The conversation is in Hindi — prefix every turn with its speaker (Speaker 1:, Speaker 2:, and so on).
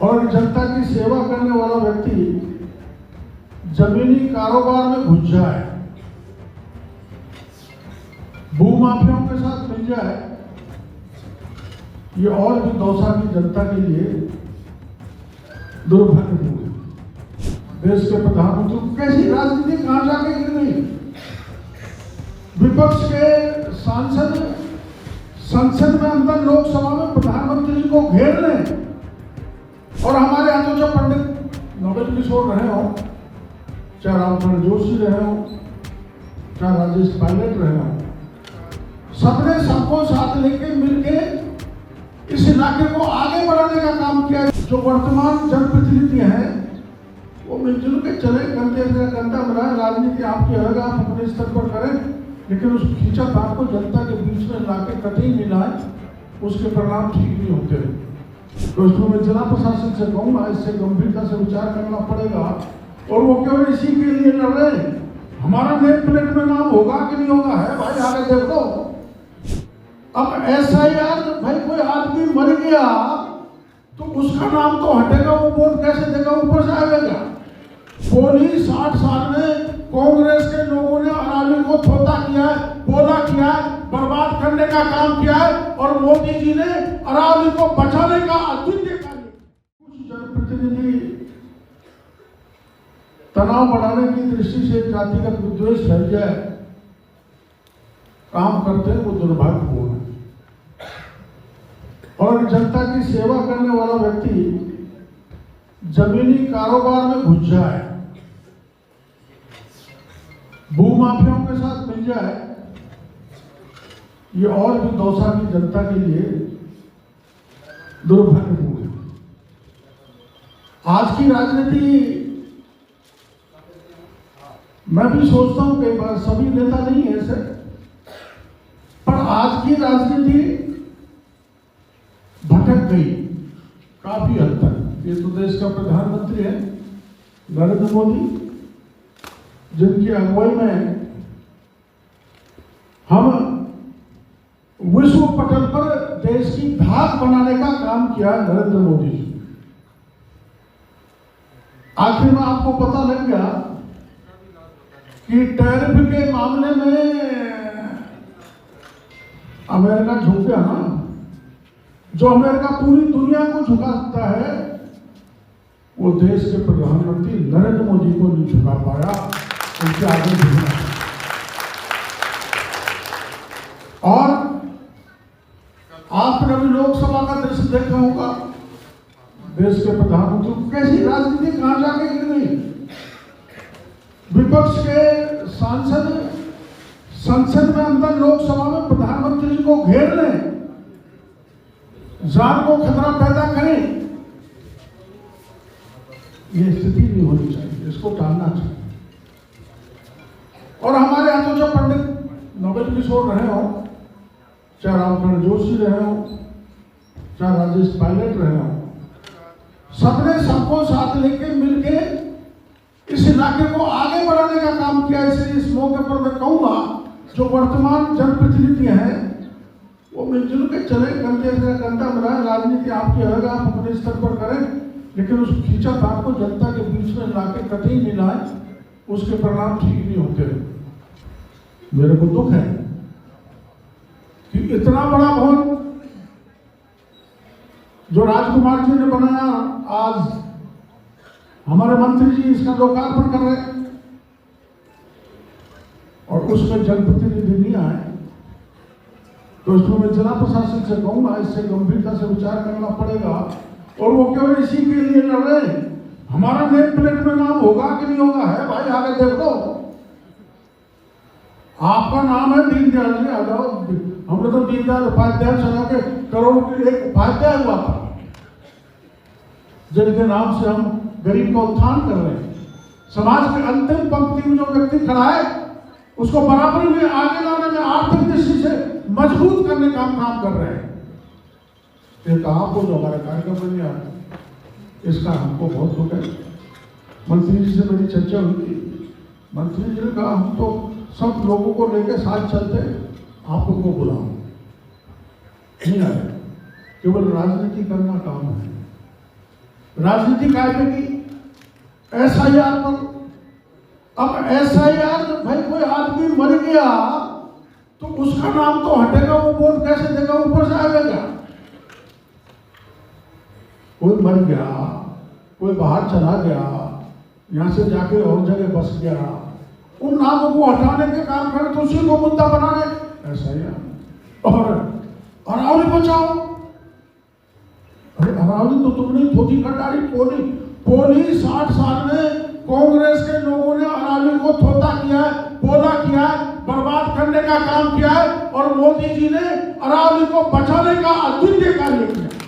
Speaker 1: और जनता की सेवा करने वाला व्यक्ति जमीनी कारोबार में घुस जाए, भूमाफियाओं के साथ मिल जाए, ये और भी दौसा की जनता के लिए दुर्भाग्यपूर्ण है। देश के प्रधानमंत्री को कैसी राजनीति कहां जाके गिर गई। विपक्ष के सांसद संसद में अंदर लोकसभा में प्रधानमंत्री जी को घेर लें, और हमारे यहाँ तो जब पंडित नोबेल किशोर रहे हो, चाहे रामचंद्र जोशी रहे हो, चाहे राजेश पायलट रहे हो, सबने सबको साथ लेके मिलके इस इलाके को आगे बढ़ाने का काम किया। जो वर्तमान जनप्रतिनिधि हैं वो मिलजुल के चले, कंधे से कंधा मिलाए। राजनीति आपकी अलग, आप अपने स्तर पर करें, लेकिन उस खींचातान को जनता के बीच में लाके कतई नहीं लाए, उसके परिणाम ठीक नहीं होते। तो इसमें मैं जिला प्रशासन से कहूँगा, इससे गंभीरता से विचार करना पड़ेगा। और वो केवल इसी के लिए लड़ रहे हैं, हमारा नेम प्लेट में नाम होगा कि नहीं होगा, है भाई आगे देख लो। अब SIR, भाई कोई आदमी मर गया तो उसका नाम तो हटेगा, वो वोट कैसे देगा, ऊपर से आएगा। पुलिस 60 साल में कांग्रेस के लोगों ने अरावली को थोता किया है, बोला किया है, बर्बाद करने का काम किया है, और मोदी जी ने अरावली को बचाने का अद्वितीय कार्य। कुछ जनप्रतिनिधि तनाव बढ़ाने की दृष्टि से जातिगत विद्वेष फैल जाए काम करते हैं, वो दुर्भाग्यपूर्ण है। और जनता की सेवा करने वाला व्यक्ति जमीनी कारोबार में घुस जाए, भूमाफियाओं के साथ मिल जाए, ये और भी दौसा की जनता के लिए दुर्भाग्यपूर्ण है। आज की राजनीति, मैं भी सोचता हूं कई बार, सभी नेता नहीं है ऐसे, पर आज की राजनीति भटक गई काफी हद तक। ये तो देश का प्रधानमंत्री है नरेंद्र मोदी, जिनकी अगुवाई में हम विश्व पटल पर देश की धाक बनाने का काम किया नरेंद्र मोदी जी। आखिर में आपको पता लग गया कि टैरिफ के मामले में अमेरिका झुक गया ना। जो अमेरिका पूरी दुनिया को झुका सकता है, वो देश के प्रधानमंत्री नरेंद्र मोदी को नहीं झुका पाया, उनके आगे झुकना। और आपने अभी लोकसभा का दृश्य देखा होगा, देश के प्रधानमंत्री को कैसी राजनीति कहां जाके गिर गई। विपक्ष के सांसद संसद में अंदर लोकसभा में प्रधानमंत्री जी को घेर लें, जान को खतरा पैदा करें, ये स्थिति नहीं होनी चाहिए, इसको टालना चाहिए। और हमारे यहाँ तो जब पंडित नोबेल किशोर रहे हो, चाहे रामचंद्र जोशी रहे हो, चाहे राजेश पायलट रहे हो, सबने सबको साथ लेके मिलके इस इलाके को आगे बढ़ाने का काम किया। इसलिए इस मौके पर मैं कहूंगा, जो वर्तमान जनप्रतिनिधि हैं वो मिलजुल के चले, कंधे से कंधा मिलाए। राजनीति आपकी अलग, आप अपने स्तर पर करें, लेकिन उस खींचातान को जनता के बीच में लाके कतई नहीं लाए, उसके परिणाम ठीक नहीं होते। मेरे को दुख है कि इतना बड़ा भवन जो राजकुमार जी ने बनाया, आज हमारे मंत्री जी इसका लोकार्पण कर रहे हैं, और उसमें जनप्रतिनिधि नहीं आए। तो इसमें मैं जिला प्रशासन से कहूंगा, इससे गंभीरता से विचार करना पड़ेगा। और वो केवल इसी के लिए लड़ रहे हैं, हमारा नेम प्लेट में नाम होगा कि नहीं होगा, है भाई आगे देख लो। आपका नाम है दीनदयाल जी, आ जाओ। हमने तो दीनदयाल उपाध्याय चला के करोड़ की एक उपाध्याय हुआ था, जिनके नाम से हम गरीब का उत्थान कर रहे हैं। समाज के अंतिम पंक्ति में जो व्यक्ति खड़ा है, उसको बराबरी में आगे लाने में, आर्थिक दृष्टि से मजबूत करने का काम कर रहे हैं। एक आपको जो हमारे कार्यक्रम में नहीं आता, इसका हमको बहुत दुख है। मंत्री जी से मेरी चर्चा हुई थी, मंत्री जी ने कहा हम तो सब लोगों को लेकर साथ चलते, आप उनको बुलाओ, नहीं आए, केवल राजनीति करना काम है। राजनीति कायदे की SIR पर। अब SIR भाई कोई आदमी मर गया तो उसका नाम तो हटेगा, वो वोट कैसे देगा, ऊपर से आएगा। कोई मर गया, कोई बाहर चला गया, यहां से जाके और जगह बस गया, उन नामों को हटाने के काम करें तो उसी को मुद्दा बनाए SIR। और अरावली बचाओ, अरे अरावली तो तुमने धोती कटारी पोली 60 साल में कांग्रेस के लोगों ने अरावली को थोता किया है, पोला किया है, बर्बाद करने का काम किया है, और मोदी जी ने अरावली को बचाने का अद्वितीय कार्य किया।